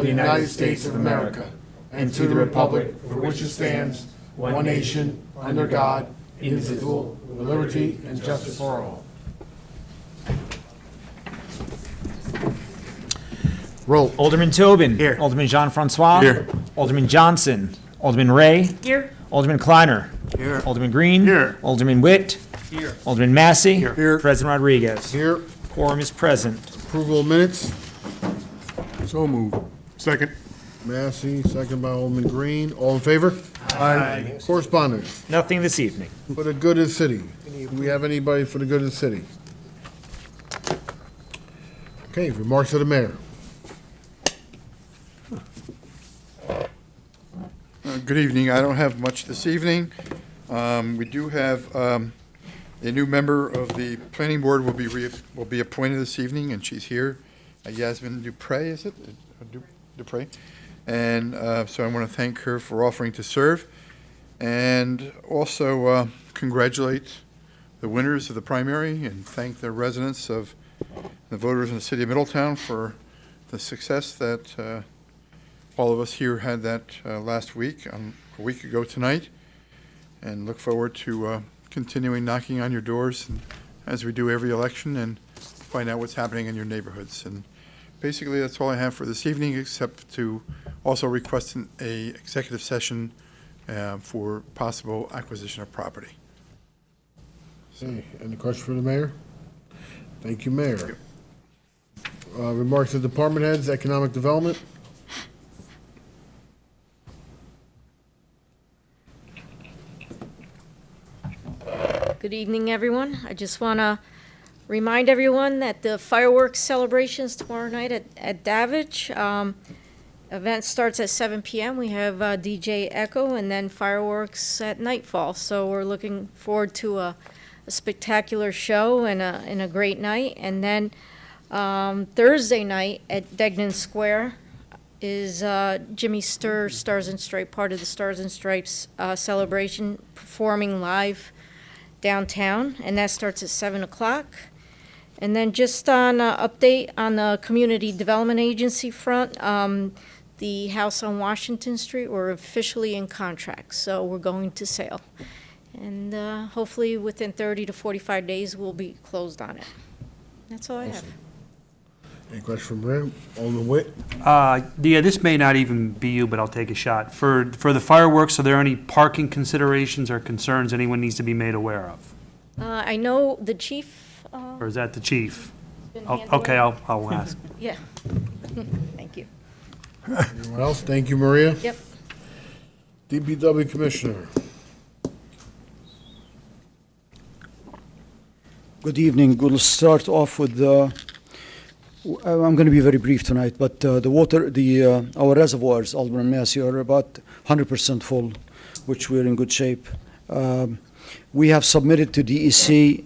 the United States of America, and to the republic for which it stands, one nation, under God, indivisible, with liberty and justice for all. Roll. Alderman Tobin. Here. Alderman Jean-Francois. Here. Alderman Johnson. Alderman Ray. Here. Alderman Kleiner. Here. Alderman Green. Here. Alderman Witt. Here. Alderman Massey. Here. President Rodriguez. Here. Quorum is present. Approval of minutes. So moved. Second. Massey, second by Alderman Green. All in favor? Aye. Correspondence. Nothing this evening. For the good of the city. Do we have anybody for the good of the city? Okay, remarks of the mayor. Good evening. I don't have much this evening. We do have a new member of the planning board will be appointed this evening, and she's here. Yasmin Dupre, is it? Dupre. And so I want to thank her for offering to serve, and also congratulate the winners of the primary and thank the residents of the voters in the city of Middletown for the success that all of us here had that last week, a week ago tonight, and look forward to continuing knocking on your doors and, as we do every election, and find out what's happening in your neighborhoods. And basically, that's all I have for this evening, except to also request a executive session for possible acquisition of property. Okay, any questions for the mayor? Thank you, Mayor. Remarks of department heads, economic development. Good evening, everyone. I just want to remind everyone that the fireworks celebrations tomorrow night at Davidge. Event starts at 7 p.m. We have DJ Echo and then fireworks at nightfall. So we're looking forward to a spectacular show and a great night. And then Thursday night at Degnan Square is Jimmy Sturr, Stars and Stripes, part of the Stars and Stripes celebration, performing live downtown, and that starts at 7 o'clock. And then just on update on the Community Development Agency front, the house on Washington Street, we're officially in contract, so we're going to sale. And hopefully within 30 to 45 days, we'll be closed on it. That's all I have. Any questions from Mayor? Alderman Witt? Yeah, this may not even be you, but I'll take a shot. For the fireworks, are there any parking considerations or concerns anyone needs to be made aware of? I know the chief. Or is that the chief? Been Oh, handling okay, I'll ask. Yeah. Thank you. Anyone else? Thank you, Maria. Yep. DPW Commissioner. Good evening. We'll start off with I'm going to be very brief tonight, but the water, our reservoirs, Alderman Massey, are about 100% full, which we're in good shape. We have submitted to DEC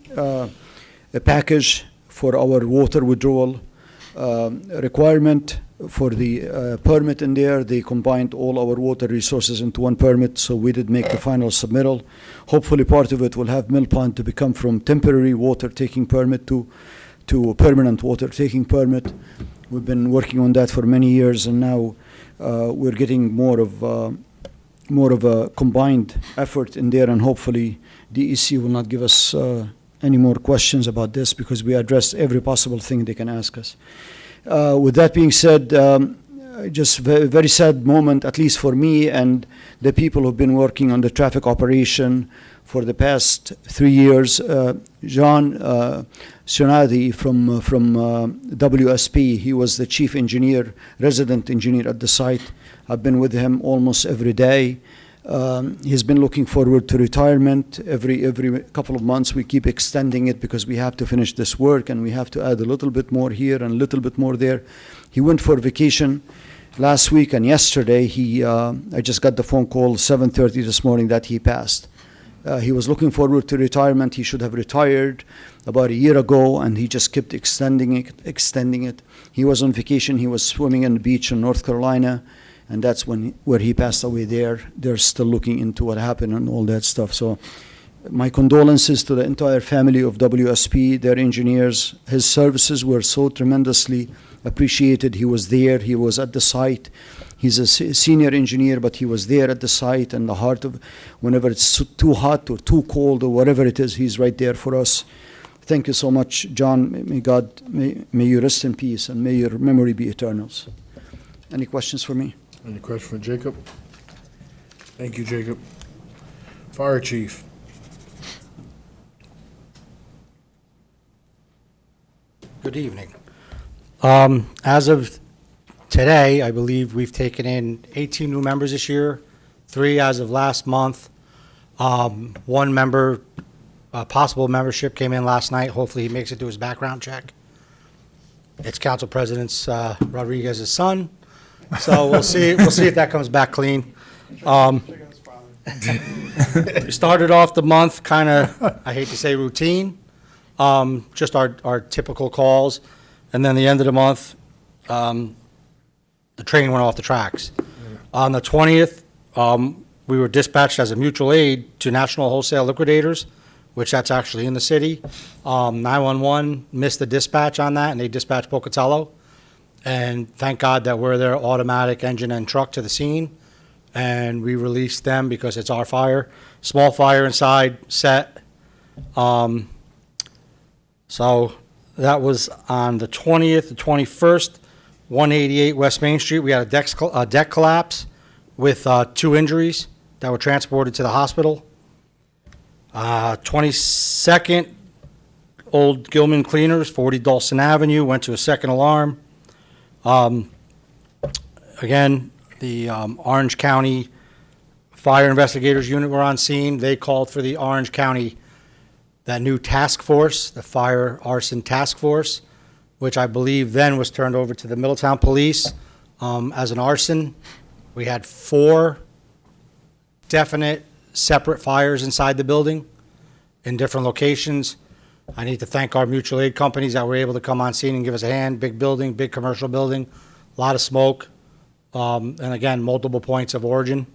a package for our water withdrawal requirement for the permit in there. They combined all our water resources into one permit, so we did make the final submittal. Hopefully part of it will have Mill Pond to become from temporary water taking permit to a permanent water taking permit. We've been working on that for many years, and now we're getting more of a combined effort in there, and hopefully DEC will not give us any more questions about this because we addressed every possible thing they can ask us. With that being said, just a very sad moment, at least for me and the people who've been working on the traffic operation for the past 3 years. John Sionadi from WSP, he was the chief engineer, resident engineer at the site. I've been with him almost every day. He's been looking forward to retirement. Every couple of months we keep extending it because we have to finish this work and we have to add a little bit more here and a little bit more there. He went for vacation last week, and yesterday I just got the phone call 7:30 this morning that he passed. He was looking forward to retirement. He should have retired about a year ago, and he just kept extending it. He was on vacation. He was swimming on the beach in North Carolina, and that's where he passed away there. They're still looking into what happened and all that stuff. So My condolences to the entire family of WSP, their engineers. His services were so tremendously appreciated. He was there, he was at the site. He's a senior engineer, but he was there at the site and the heart of, whenever it's too hot or too cold or whatever it is, he's right there for us. Thank you so much, John. May you rest in peace and may your memory be eternal. Any questions for me? Any question for Jacob? Thank you, Jacob. Fire Chief. Good evening. As of today, I believe we've taken in 18 new members this year, 3 as of last month. One member, possible membership came in last night. Hopefully he makes it to his background check. It's Council President Rodriguez's son, so we'll see if that comes back clean. We started off the month kind of, I hate to say routine, just our typical calls. And then the end of the month, the train went off the tracks. On the 20th, we were dispatched as a mutual aid to National Wholesale Liquidators, which that's actually in the city. 911 missed the dispatch on that, and they dispatched Pocatello. And thank God that we're their automatic engine and truck to the scene. And we released them because it's our fire. Small fire inside, set. So that was on the 20th, the 21st, 188 West Main Street. We had a deck collapse with 2 injuries that were transported to the hospital. 22nd, Old Gilman Cleaners, 40 Dawson Avenue, went to a second alarm. Again, the Orange County Fire Investigators Unit were on scene. They called for the Orange County, that new task force, the Fire Arson Task Force, which I believe then was turned over to the Middletown Police as an arson. We had 4 definite separate fires inside the building in different locations. I need to thank our mutual aid companies that were able to come on scene and give us a hand. Big building, big commercial building, a lot of smoke, and again, multiple points of origin.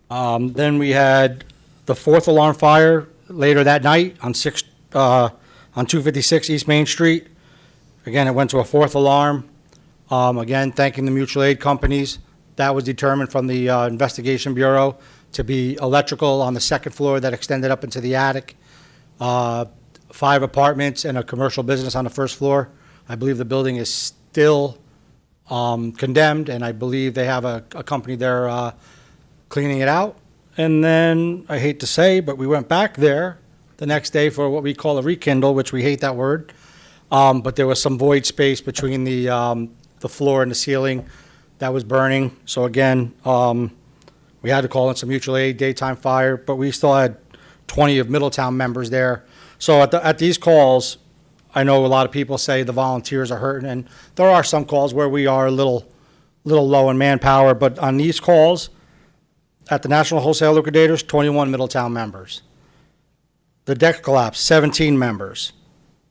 Then we had the 4th alarm fire later that night on 256 East Main Street. Again, it went to a 4th alarm. Again, thanking the mutual aid companies. That was determined from the Investigation Bureau to be electrical on the 2nd floor that extended up into the attic. 5 apartments and a commercial business on the 1st floor. I believe the building is still condemned, and I believe they have a company there cleaning it out. And then, I hate to say, but we went back there the next day for what we call a rekindle, which we hate that word. But there was some void space between the floor and the ceiling that was burning. So again, we had to call in some mutual aid, daytime fire, but we still had 20 of Middletown members there. So at these calls, I know a lot of people say the volunteers are hurting, and there are some calls where we are a little low in manpower, but on these calls, at the National Wholesale Liquidators, 21 Middletown members. The deck collapse, 17 members.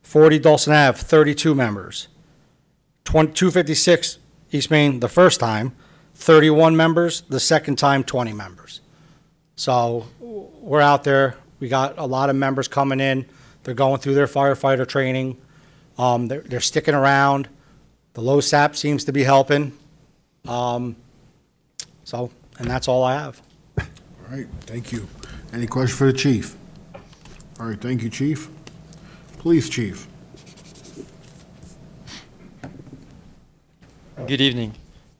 40 Dawson Ave, 32 members. 256 East Main the first time, 31 members. The second time, 20 members. So we're out there. We got a lot of members coming in. They're going through their firefighter training. They're sticking around. The low SAP seems to be helping. And that's all I have. All right, thank you. Any question for the chief? All right, thank you, Chief. Police Chief. Good evening.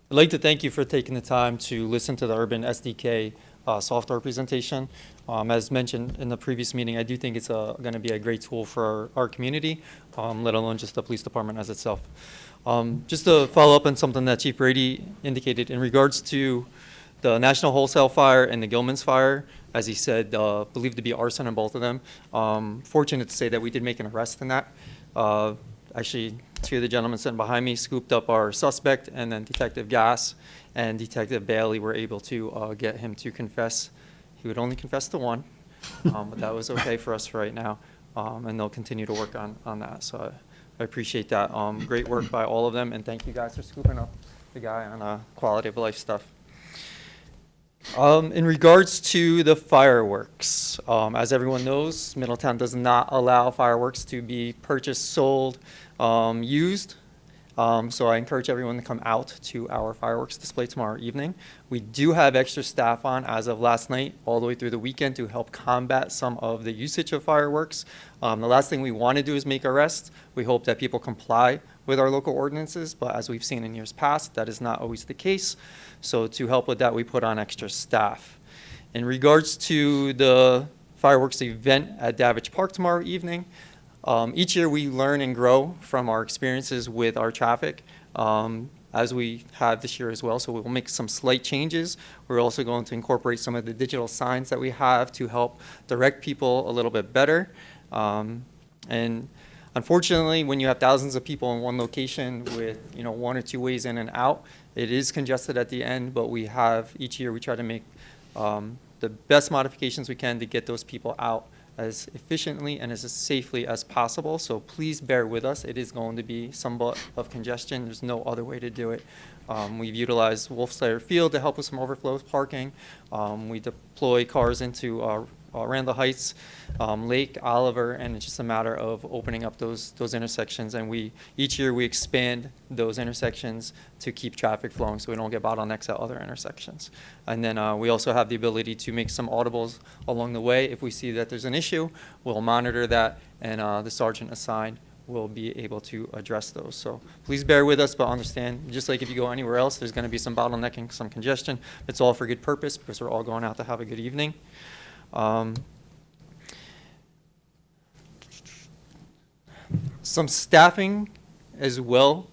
I'd like to thank you for taking the time to listen to the Urban SDK software presentation. As mentioned in the previous meeting, I do think it's going to be a great tool for our community, let alone just the police department as itself. Just to follow up on something that Chief Brady indicated in regards to the National Wholesale fire and the Gilman's fire, as he said, believed to be arson in both of them. Fortunate to say that we did make an arrest in that. Actually, 2 of the gentlemen sitting behind me scooped up our suspect, and then Detective Gass and Detective Bailey were able to get him to confess. He would only confess to 1, but that was okay for us right now, and they'll continue to work on that. So I appreciate that. Great work by all of them, and thank you guys for scooping up the guy on quality of life stuff. In regards to the fireworks, as everyone knows, Middletown does not allow fireworks to be purchased, sold, used. So I encourage everyone to come out to our fireworks display tomorrow evening. We do have extra staff on as of last night, all the way through the weekend, to help combat some of the usage of fireworks. The last thing we want to do is make arrests. We hope that people comply with our local ordinances, but as we've seen in years past, that is not always the case. So to help with that, we put on extra staff. In regards to the fireworks event at Davidge Park tomorrow evening, each year we learn and grow from our experiences with our traffic, as we have this year as well. So we'll make some slight changes. We're also going to incorporate some of the digital signs that we have to help direct people a little bit better. And unfortunately, when you have thousands of people in one location with, you know, 1 or 2 ways in and out, it is congested at the end, but we have, each year we try to make the best modifications we can to get those people out as efficiently and as safely as possible. So please bear with us. It is going to be somewhat of congestion. There's no other way to do it. We've utilized Wolfslayer Field to help with some overflow parking. We deploy cars into Randall Heights, Lake, Oliver, and it's just a matter of opening up those intersections. And each year we expand those intersections to keep traffic flowing so we don't get bottlenecks at other intersections. And then we also have the ability to make some audibles along the way. If we see that there's an issue, we'll monitor that, and the sergeant assigned will be able to address those. So please bear with us, but understand, just like if you go anywhere else, there's going to be some bottlenecking, some congestion. It's all for good purpose because we're all going out to have a good evening. Some staffing as well.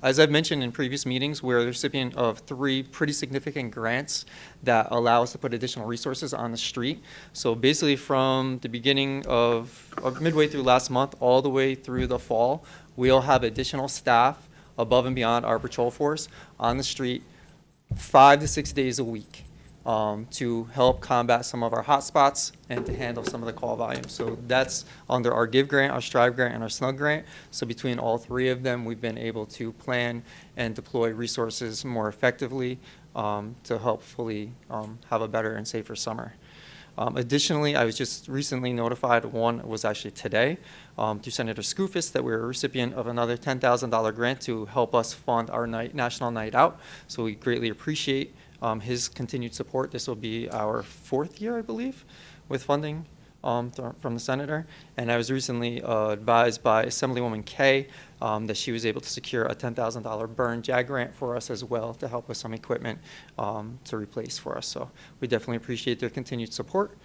As I've mentioned in previous meetings, we're the recipient of 3 pretty significant grants that allow us to put additional resources on the street. So basically from the beginning of midway through last month all the way through the fall, we'll have additional staff above and beyond our patrol force on the street 5 to 6 days a week. To help combat some of our hot spots and to handle some of the call volume. So that's under our GIVE grant, our STRIVE grant, and our SNUG grant. So between all 3 of them, we've been able to plan and deploy resources more effectively to hopefully have a better and safer summer. Additionally, I was just recently notified, one was actually today, through Senator Skoufis, that we're a recipient of another $10,000 grant to help us fund our National Night Out. So we greatly appreciate his continued support. This will be our 4th year, I believe, with funding from the senator. And I was recently advised by Assemblywoman Kay that she was able to secure a $10,000 burn JAG grant for us as well to help with some equipment to replace for us. So we definitely appreciate their continued support.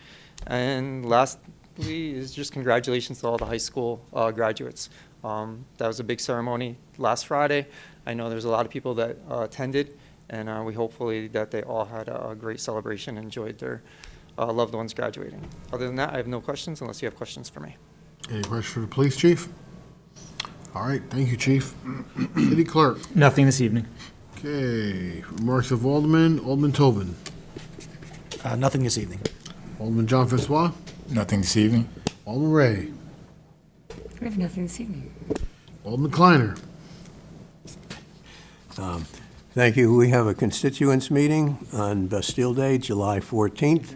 And lastly is just congratulations to all the high school graduates. That was a big ceremony last Friday. I know there's a lot of people that attended. And we hopefully that they all had a great celebration and enjoyed their loved ones graduating. Other than that, I have no questions unless you have questions for me. Any questions for the police chief? All right, thank you, chief. City clerk. Nothing this evening. Okay, remarks of Alderman Tobin. Nothing this evening. Alderman John Francois. Nothing this evening. Alderman Ray. We have nothing this evening. Alderman Kleiner. Thank you. We have a constituents meeting on Bastille Day, July 14th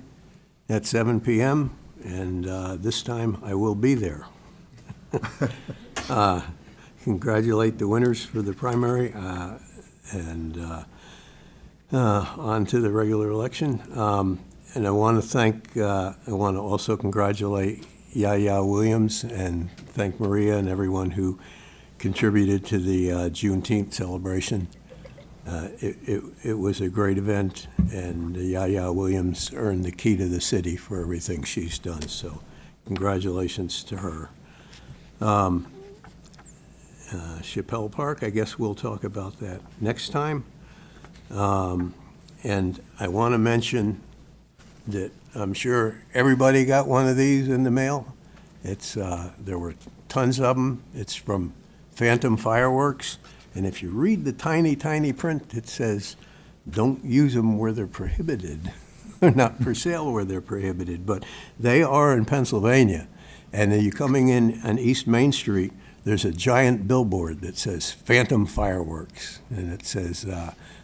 at 7 p.m., and this time I will be there. Congratulate the winners for the primary and on to the regular election. And I want to also congratulate Yaya Williams and thank Maria and everyone who contributed to the Juneteenth celebration. It was a great event, and Yaya Williams earned the key to the city for everything she's done, so congratulations to her. Chappelle Park, I guess we'll talk about that next time. And I want to mention that I'm sure everybody got one of these in the mail. There were tons of them. It's from Phantom Fireworks. And if you read the tiny, tiny print, it says, don't use them where they're prohibited. They're not for sale where they're prohibited, but they are in Pennsylvania. And then you're coming in on East Main Street, there's a giant billboard that says Phantom Fireworks. And it says,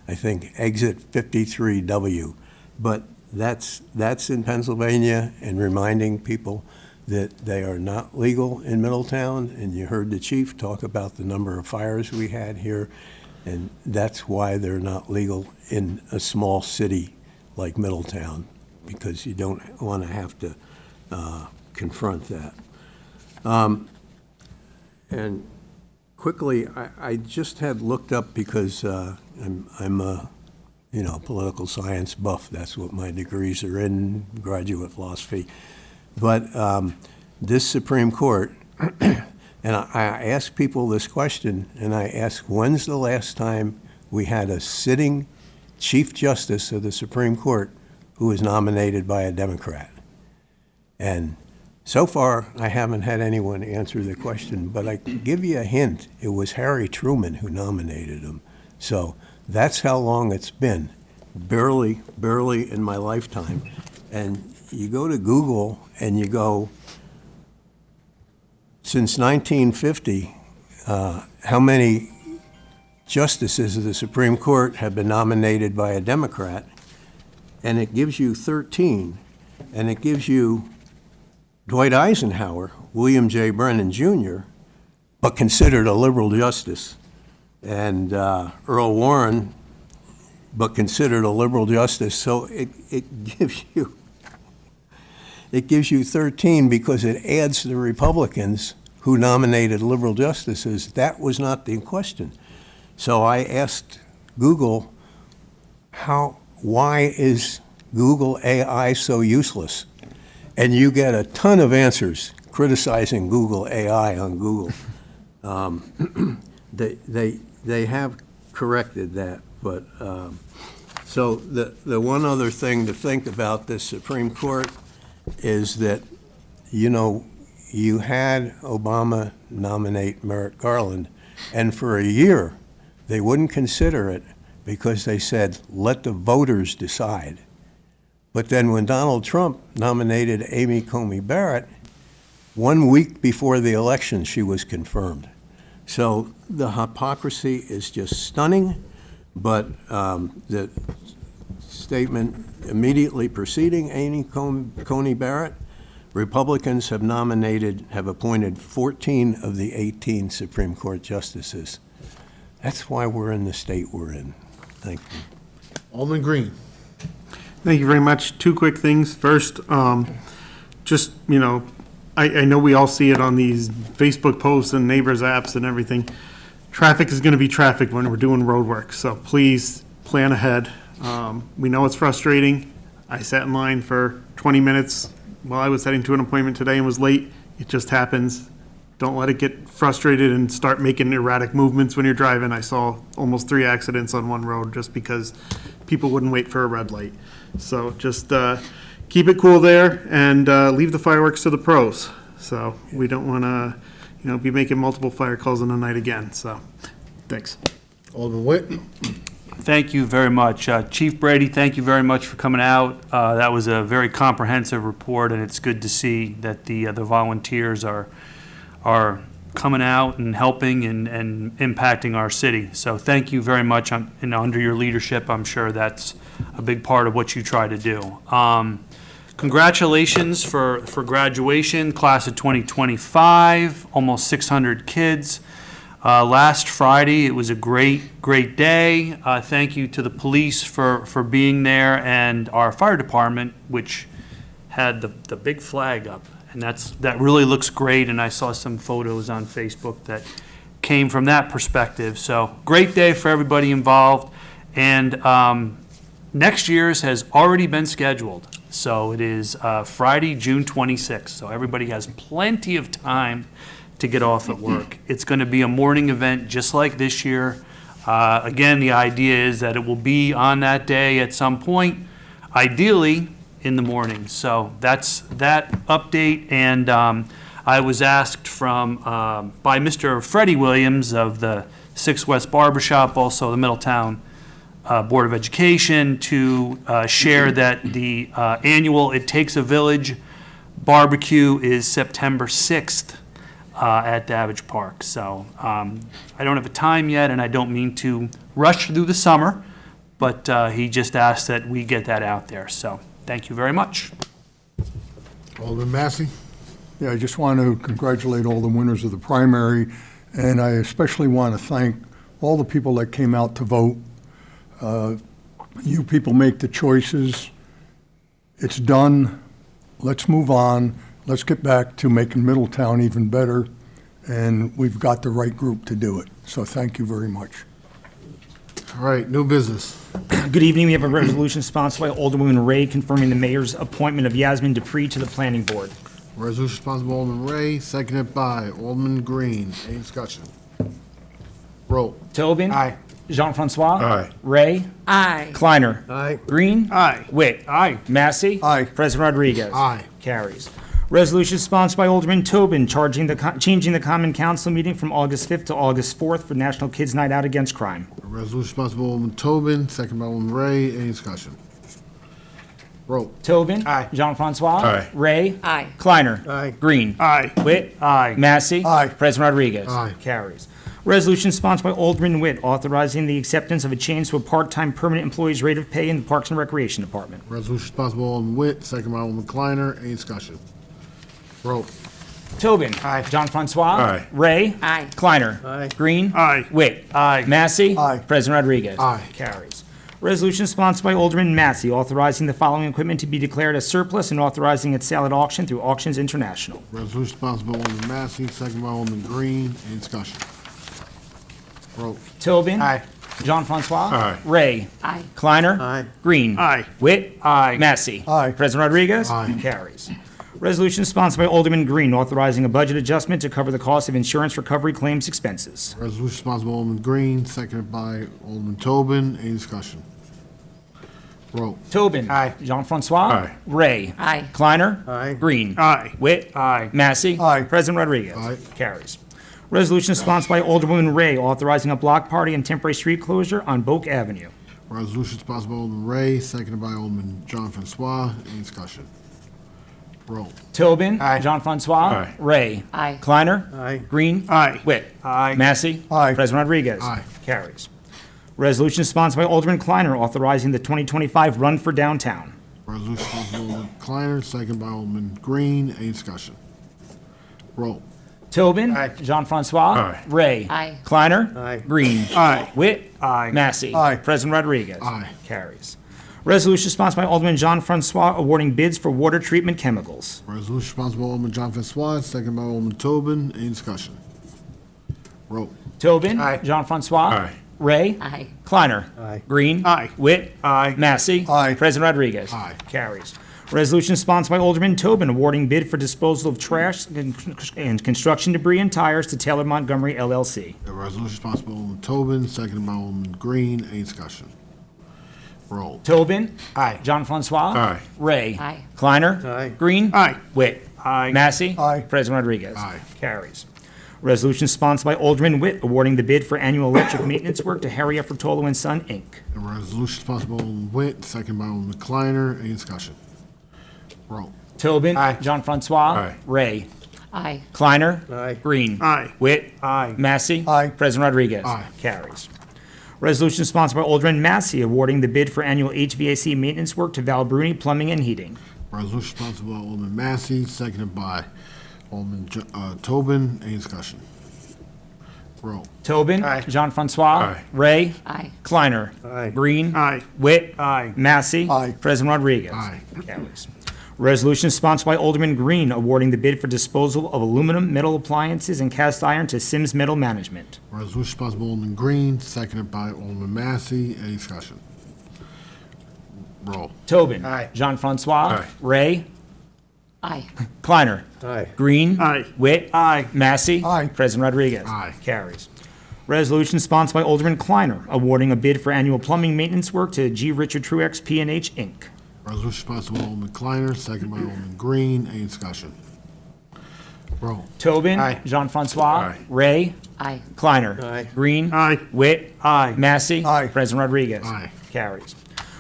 I think, exit 53W. but that's in Pennsylvania, and reminding people that they are not legal in Middletown. And you heard the chief talk about the number of fires we had here, and that's why they're not legal in a small city like Middletown, because you don't want to have to confront that. And quickly, I just had looked up, because I'm a political science buff. That's what my degrees are in, graduate philosophy. But this Supreme Court, and I ask people this question, and I ask, when's the last time we had a sitting Chief Justice of the Supreme Court who was nominated by a Democrat? And so far, I haven't had anyone answer the question, but I can give you a hint. It was Harry Truman who nominated him. So that's how long it's been, barely in my lifetime. And you go to Google and you go, since 1950, how many justices of the Supreme Court have been nominated by a Democrat? And it gives you 13, and it gives you Dwight Eisenhower, William J. Brennan Jr., but considered a liberal justice, and Earl Warren, but considered a liberal justice. So it gives you 13, because it adds the Republicans who nominated liberal justices. That was not the question. So I asked Google, why is Google AI so useless? And you get a ton of answers criticizing Google AI on Google. They have corrected that, but so the one other thing to think about this Supreme Court is that, you had Obama nominate Merrick Garland, and for a year they wouldn't consider it because they said, let the voters decide. But then when Donald Trump nominated Amy Coney Barrett, 1 week before the election, she was confirmed. So the hypocrisy is just stunning, but the statement immediately preceding Amy Coney Barrett, Republicans have appointed 14 of the 18 Supreme Court justices. That's why we're in the state we're in. Thank you. Alderman Green. Thank you very much. Two quick things. First, just, I know we all see it on these Facebook posts and neighbors apps and everything. Traffic is going to be traffic when we're doing road work, so please plan ahead. We know it's frustrating. I sat in line for 20 minutes while I was heading to an appointment today and was late. It just happens. Don't let it get frustrated and start making erratic movements when you're driving. I saw almost 3 accidents on one road just because people wouldn't wait for a red light. So just keep it cool there and leave the fireworks to the pros. So we don't want to, be making multiple fire calls in the night again. So thanks. Alderman Witt. Thank you very much. Chief Brady, thank you very much for coming out. That was a very comprehensive report, and it's good to see that the volunteers are coming out and helping and impacting our city. So thank you very much. And under your leadership, I'm sure that's a big part of what you try to do. Congratulations for graduation, class of 2025, almost 600 kids. Last Friday, it was a great day. Thank you to the police for being there, and our fire department, which had the big flag up. And that really looks great, and I saw some photos on Facebook that came from that perspective. So great day for everybody involved. And next year's has already been scheduled. So it is Friday, June 26th. So everybody has plenty of time to get off at work. It's going to be a morning event just like this year. Again, the idea is that it will be on that day at some point, ideally in the morning. So that's that update. And I was asked by Mr. Freddie Williams of the 6 West Barbershop, also the Middletown Board of Education, to share that the annual It Takes a Village barbecue is September 6th. At Davidge Park. So I don't have a time yet, and I don't mean to rush through the summer, but he just asked that we get that out there. So thank you very much. Alderman Massey? Yeah, I just want to congratulate all the winners of the primary, and I especially want to thank all the people that came out to vote. You people make the choices. It's done. Let's move on. Let's get back to making Middletown even better, and we've got the right group to do it. So thank you very much. All right, new business. Good evening. We have a resolution sponsored by Alderwoman Ray confirming the mayor's appointment of Yasmin Dupree to the planning board. Resolution sponsored by Alderman Ray, seconded by Alderman Green. Any discussion? Roll. Tobin? Aye. Jean-Francois? Aye. Ray? Aye. Kleiner? Aye. Green? Aye. Witt? Aye. Massey? Aye. President Rodriguez? Aye. Carries. Resolution sponsored by Alderman Tobin, changing the Common Council meeting from August 5th to August 4th for National Kids Night Out Against Crime. Resolution sponsored by Alderman Tobin, seconded by Alderman Ray. Any discussion? Roll. Tobin? Aye. Jean-Francois? Aye. Ray? Aye. Kleiner? Aye. Green? Aye. Witt? Aye. Massey? Aye. President Rodriguez? Aye. Carries. Resolution sponsored by Alderman Witt, authorizing the acceptance of a change to a part-time permanent employee's rate of pay in the Parks and Recreation Department. Resolution sponsored by Alderman Witt, seconded by Alderman Kleiner. Any discussion? Roll. Tobin? Aye. Jean-Francois? Aye. Ray? Aye. Kleiner? Aye. Green? Aye. Witt? Aye. Massey? Aye. President Rodriguez? Aye. Carries. Resolution sponsored by Alderman Massey, authorizing the following equipment to be declared as surplus and authorizing its sale at auction through Auctions International. Resolution sponsored by Alderman Massey, seconded by Alderman Green. Any discussion? Roll. Tobin? Aye. Jean-Francois? Aye. Ray? Aye. Kleiner? Aye. Green? Aye. Witt? Aye. Massey? Aye. President Rodriguez? Aye. Carries. Resolution sponsored by Alderman Green, authorizing a budget adjustment to cover the cost of insurance recovery claims expenses. Resolution sponsored by Alderman Green, seconded by Alderman Tobin. Any discussion? Roll. Tobin? Aye. Jean-Francois? Aye. Ray? Aye. Kleiner? Aye. Green? Aye. Witt? Aye. Massey? Aye. President Rodriguez? Aye. Carries. Resolution sponsored by Alderwoman Ray, authorizing a block party and temporary street closure on Boak Avenue. Resolution sponsored by Alderman Ray, seconded by Alderman John Francois. Any discussion? Roll. Tobin? Aye. Jean-Francois? Aye. Ray? Aye. Kleiner? Aye. Green? Aye. Witt? Aye. Massey? Aye. President Rodriguez? Aye. Carries. Resolution sponsored by Alderman Kleiner, authorizing the 2025 Run for Downtown. Resolution sponsored by Alderman Kleiner, seconded by Alderman Green. Any discussion? Roll. Tobin? Aye. Jean-Francois? Aye. Ray? Aye. Kleiner? Aye. Green? Aye. Witt? Aye. Massey? Aye. President Rodriguez? Aye. Carries. Resolution sponsored by Alderman Jean-Francois awarding bids for water treatment chemicals. Resolution sponsored by Alderman John Francois, seconded by Alderman Tobin. Any discussion? Roll. Tobin? Aye. Jean-Francois? Aye. Ray? Aye. Kleiner? Aye. Green? Aye. Witt? Aye. Massey? Aye. President Rodriguez? Aye. Carries. Resolution sponsored by Alderman Tobin awarding bid for disposal of trash and construction debris and tires to Taylor Montgomery LLC. A resolution sponsored by Alderman Tobin, seconded by Alderman Green. Any discussion? Roll. Tobin? Aye. Jean-Francois? Aye. Ray? Aye. Kleiner? Aye. Green? Aye. Witt? Aye. Massey? Aye. President Rodriguez? Aye. Carries. Resolution sponsored by Alderman Witt awarding the bid for annual electric maintenance work to Harry F. Rotolo and Son, Inc. A resolution sponsored by Alderman Witt, seconded by Alderman Kleiner. Any discussion? Roll. Tobin? Aye. Jean-Francois? Aye. Ray? Aye. Kleiner? Aye. Green? Aye. Witt? Aye. Massey? Aye. President Rodriguez? Aye. Carries. Resolution sponsored by Alderman Massey awarding the bid for annual HVAC maintenance work to Val Bruni Plumbing and Heating. Resolution sponsored by Alderman Massey, seconded by Alderman Tobin. Any discussion? Roll. Tobin? Aye. Jean-Francois? Aye. Ray? Aye. Kleiner? Aye. Green? Aye. Witt? Aye. Massey? Aye. President Rodriguez? Aye. Carries. Resolution sponsored by Alderman Green awarding the bid for disposal of aluminum, metal appliances, and cast iron to Sims Metal Management. Resolution sponsored by Alderman Green, seconded by Alderman Massey. Any discussion? Roll. Tobin? Aye. Jean-Francois? Aye. Ray? Aye. Kleiner? Aye. Green? Aye. Witt? Aye. Massey? Aye. President Rodriguez? Aye. Carries. Resolution sponsored by Alderman Kleiner awarding a bid for annual plumbing maintenance work to G. Richard Truex P&H, Inc. Resolution sponsored by Alderman Kleiner, seconded by Alderman Green. Any discussion? Roll. Tobin? Aye. Jean-Francois? Aye. Ray? Aye. Kleiner? Aye. Green? Aye. Witt? Aye. Massey? Aye. President Rodriguez? Aye. Carries.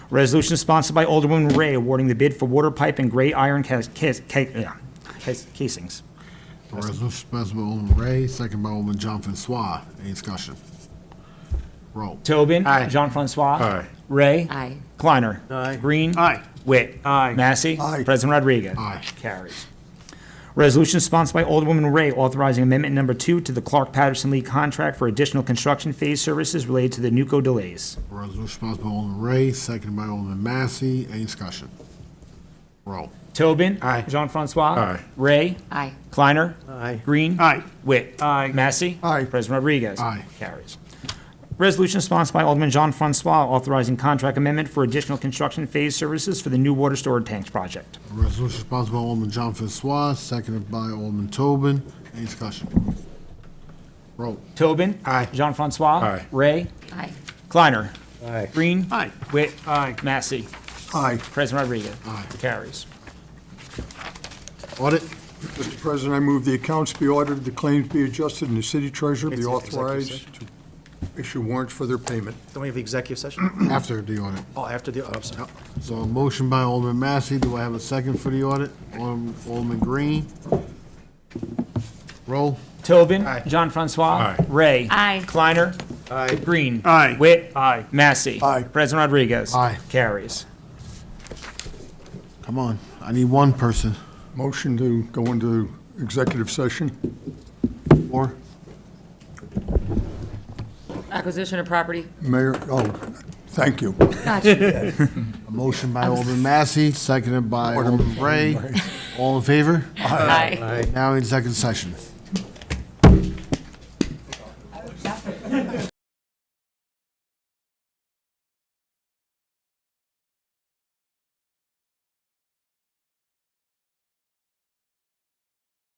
Resolution sponsored by Alderwoman Ray awarding the bid for water pipe and gray iron casings. Resolution sponsored by Alderman Ray, seconded by Alderman John Francois. Any discussion? Roll. Tobin? Aye. Jean-Francois? Aye. Ray. Aye. Kleiner. Aye. Green. Aye. Witt. Aye. Massey. Aye. President Rodriguez. Aye. Carries. Resolution sponsored by Alderwoman Ray authorizing Amendment Number 2 to the Clark-Patterson-Lee contract for additional construction phase services related to the NUCO delays. Resolution sponsored by Alderman Ray, seconded by Alderman Massey. Any discussion? Roll. Tobin. Aye. Jean-Francois. Aye. Ray. Aye. Kleiner. Aye. Green. Aye. Witt. Aye. Massey. Aye. President Rodriguez. Aye. Carries. Resolution sponsored by Alderman Jean-Francois authorizing contract amendment for additional construction phase services for the new water storage tanks project. Resolution sponsored by Alderman John Francois, seconded by Alderman Tobin. Any discussion? Roll. Tobin. Aye. Jean-Francois. Aye. Ray. Aye. Kleiner. Aye. Green. Aye. Witt. Aye. Massey. Aye. President Rodriguez. Aye. Carries. Audit. Mr. President, I move the accounts be audited, the claims be adjusted, and the city treasurer be It's executive authorized session. to issue warrants for their payment. Don't we have executive session? After the audit. Oh, after the, oh, I'm sorry. So a motion by Alderman Massey. Do I have a second for the audit? Alderman Green. Roll. Tobin. Aye. Jean-Francois. Aye. Ray. Aye. Kleiner. Aye. Green. Aye. Witt. Aye. Massey. Aye. President Rodriguez. Aye. Carries. Come on. I need one person. Motion to go into executive session. Or Acquisition of property. Mayor, oh, thank you. Gotcha. a motion by Alderman Massey, seconded by Alderman Ray. All in favor? Aye. Now in second session.